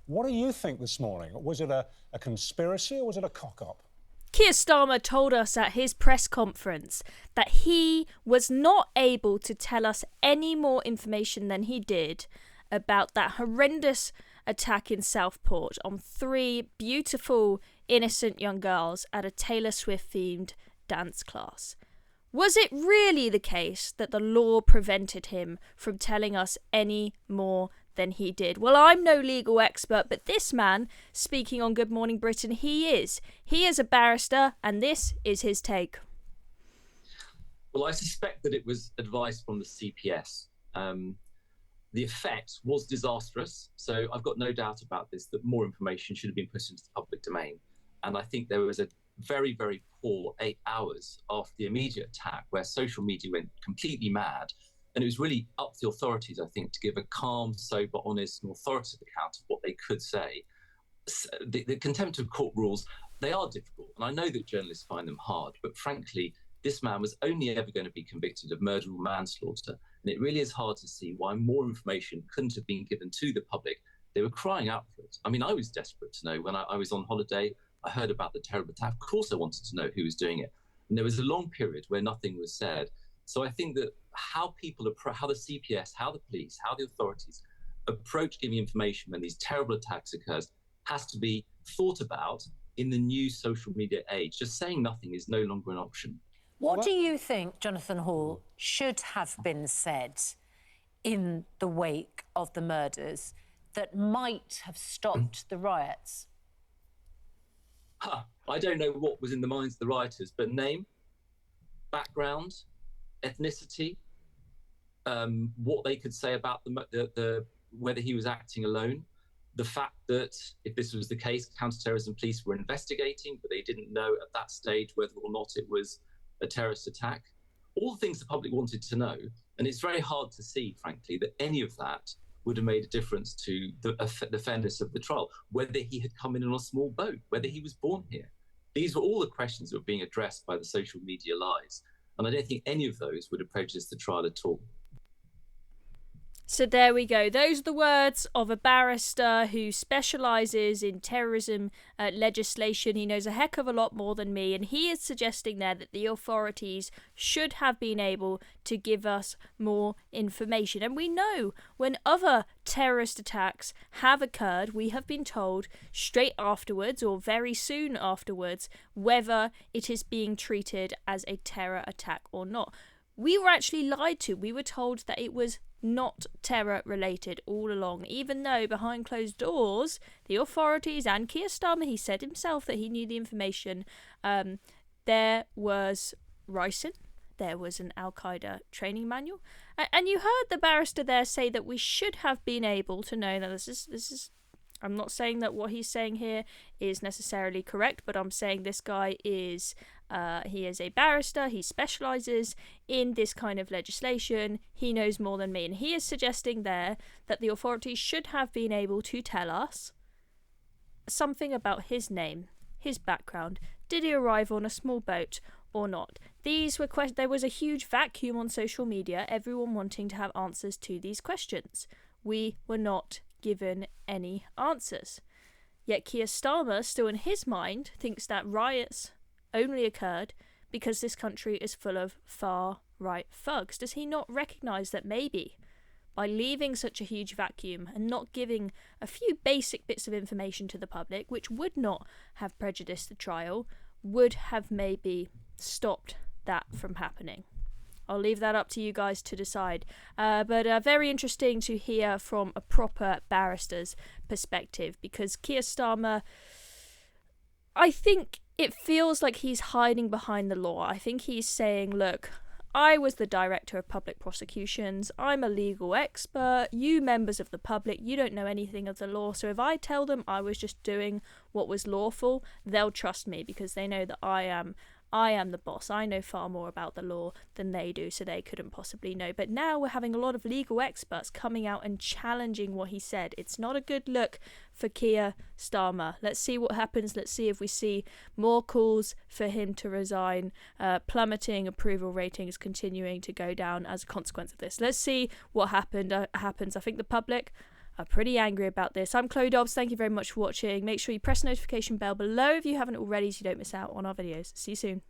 What do you think this morning? Was it a conspiracy or was it a cock-up? Keir Starmer told us at his press conference that he was not able to tell us any more information than he did about that horrendous attack in Southport on 3 beautiful, innocent young girls at a Taylor Swift-themed dance class. Was it really the case that the law prevented him from telling us any more than he did? Well, I'm no legal expert, but this man, speaking on Good Morning Britain, he is. He is a barrister, and this is his take. Well, I suspect that it was advice from the CPS. The effect was disastrous, so I've got no doubt about this, that more information should have been put into the public domain. And I think there was a very, very poor 8 hours after the immediate attack where social media went completely mad. And it was really up to the authorities, I think, to give a calm, sober, honest and authoritative account of what they could say. The contempt of court rules, they are difficult. And I know that journalists find them hard, but frankly, this man was only ever going to be convicted of murder or manslaughter. And it really is hard to see why more information couldn't have been given to the public. They were crying out for it. I mean, I was desperate to know. When I was on holiday, I heard about the terrible attack. Of course, I wanted to know who was doing it. And there was a long period where nothing was said. So I think that how the CPS, how the police, how the authorities approach giving information when these terrible attacks occurs has to be thought about in the new social media age. Just saying nothing is no longer an option. What do you think, Jonathan Hall, should have been said in the wake of the murders that might have stopped the riots? I don't know what was in the minds of the rioters, but name, background, ethnicity, what they could say about the whether he was acting alone, the fact that if this was the case, counterterrorism police were investigating, but they didn't know at that stage whether or not it was a terrorist attack. All the things the public wanted to know. And it's very hard to see, frankly, that any of that would have made a difference to the fairness of the trial, whether he had come in on a small boat, whether he was born here. These were all the questions that were being addressed by the social media lies. And I don't think any of those would have prejudiced the trial at all. So there we go. Those are the words of a barrister who specialises in terrorism legislation. He knows a heck of a lot more than me, and he is suggesting there that the authorities should have been able to give us more information. And we know when other terrorist attacks have occurred, we have been told straight afterwards or very soon afterwards whether it is being treated as a terror attack or not. We were actually lied to. We were told that it was not terror related all along, even though behind closed doors the authorities and Keir Starmer, he said himself that he knew the information. There was ricin, there was an Al-Qaeda training manual, and you heard the barrister there say that we should have been able to know that this is I'm not saying that what he's saying here is necessarily correct, but I'm saying this guy is he is a barrister. He specialises in this kind of legislation. He knows more than me. And he is suggesting there that the authorities should have been able to tell us something about his name, his background. Did he arrive on a small boat or not? These were there was a huge vacuum on social media, everyone wanting to have answers to these questions. We were not given any answers. Yet Keir Starmer, still in his mind, thinks that riots only occurred because this country is full of far-right thugs. Does he not recognise that maybe by leaving such a huge vacuum and not giving a few basic bits of information to the public, which would not have prejudiced the trial, would have maybe stopped that from happening? I'll leave that up to you guys to decide. But very interesting to hear from a proper barrister's perspective, because Keir Starmer, I think it feels like he's hiding behind the law. I think he's saying, look, I was the director of public prosecutions. I'm a legal expert. You members of the public, you don't know anything of the law. So if I tell them I was just doing what was lawful, they'll trust me because they know that I am the boss. I know far more about the law than they do, so they couldn't possibly know. But now we're having a lot of legal experts coming out and challenging what he said. It's not a good look for Keir Starmer. Let's see what happens. Let's see if we see more calls for him to resign, plummeting approval ratings continuing to go down as a consequence of this. Let's see what happens. I think the public are pretty angry about this. I'm Chloe Dobbs. Thank you very much for watching. Make sure you press the notification bell below if you haven't already so you don't miss out on our videos. See you soon.